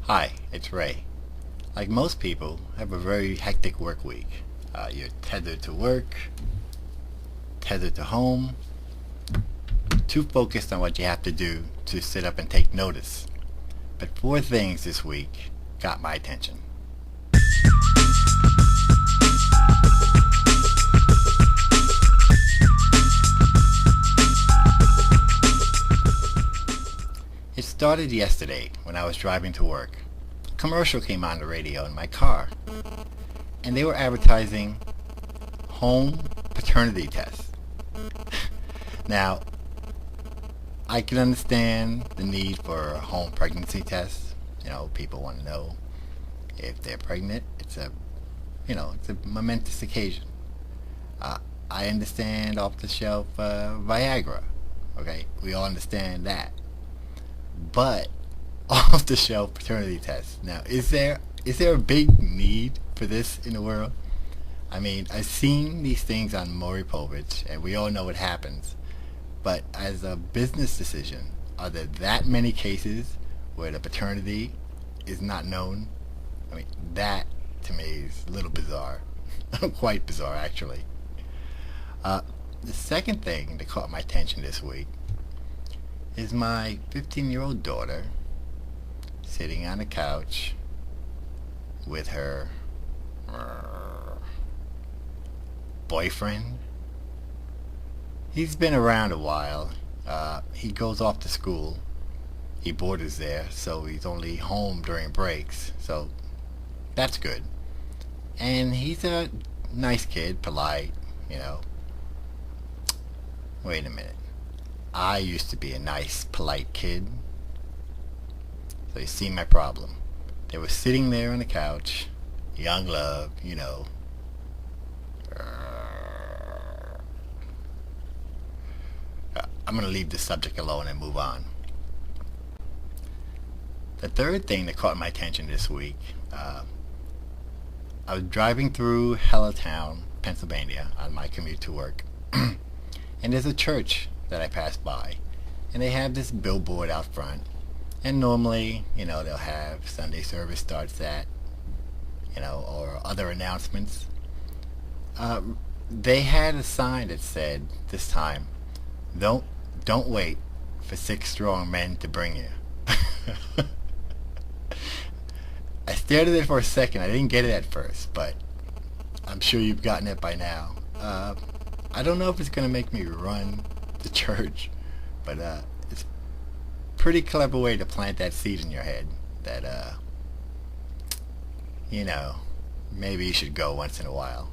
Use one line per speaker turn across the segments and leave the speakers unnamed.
Hi, it's Ray. Like most people, I have a very hectic work week. You're tethered to work, tethered to home, too focused on what you have to do to sit up and take notice. But four things this week got my attention. It started yesterday when I was driving to work. A commercial came on the radio in my car, and they were advertising home paternity tests. Now, I can understand the need for a home pregnancy test. People want to know if they're pregnant. It's a momentous occasion. I understand off-the-shelf Viagra. Okay, we all understand that. But off-the-shelf paternity tests. Now, is there a big need for this in the world? I mean, I've seen these things on Maury Povich, and we all know what happens. But as a business decision, are there that many cases where the paternity is not known? I mean, that to me is a little bizarre. Quite bizarre, actually. The second thing that caught my attention this week is my 15-year-old daughter sitting on a couch with her boyfriend. He's been around a while. He goes off to school. He boarders there, so he's only home during breaks. So that's good. And he's a nice kid, polite. Wait a minute. I used to be a nice, polite kid. So you see my problem. They were sitting there on the couch, young love. I'm going to leave this subject alone and move on. The third thing that caught my attention this week, I was driving through Hellatown, Pennsylvania on my commute to work. And there's a church that I passed by. And they have this billboard out front. And normally, they'll have Sunday service starts at, or other announcements. They had a sign that said, this time, don't wait for 6 strong men to bring you. I stared at it for a second. I didn't get it at first, but I'm sure you've gotten it by now. I don't know if it's going to make me run to church, but it's a pretty clever way to plant that seed in your head that, maybe you should go once in a while.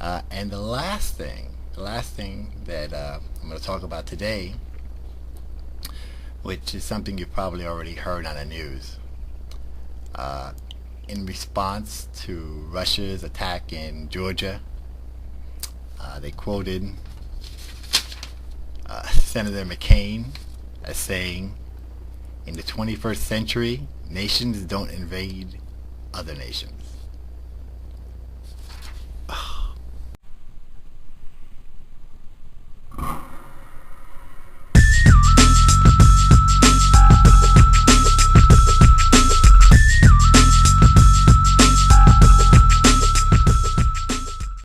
And the last thing that I'm going to talk about today, which is something you've probably already heard on the news. In response to Russia's attack in Georgia, they quoted Senator McCain as saying, "In the 21st century, nations don't invade other nations."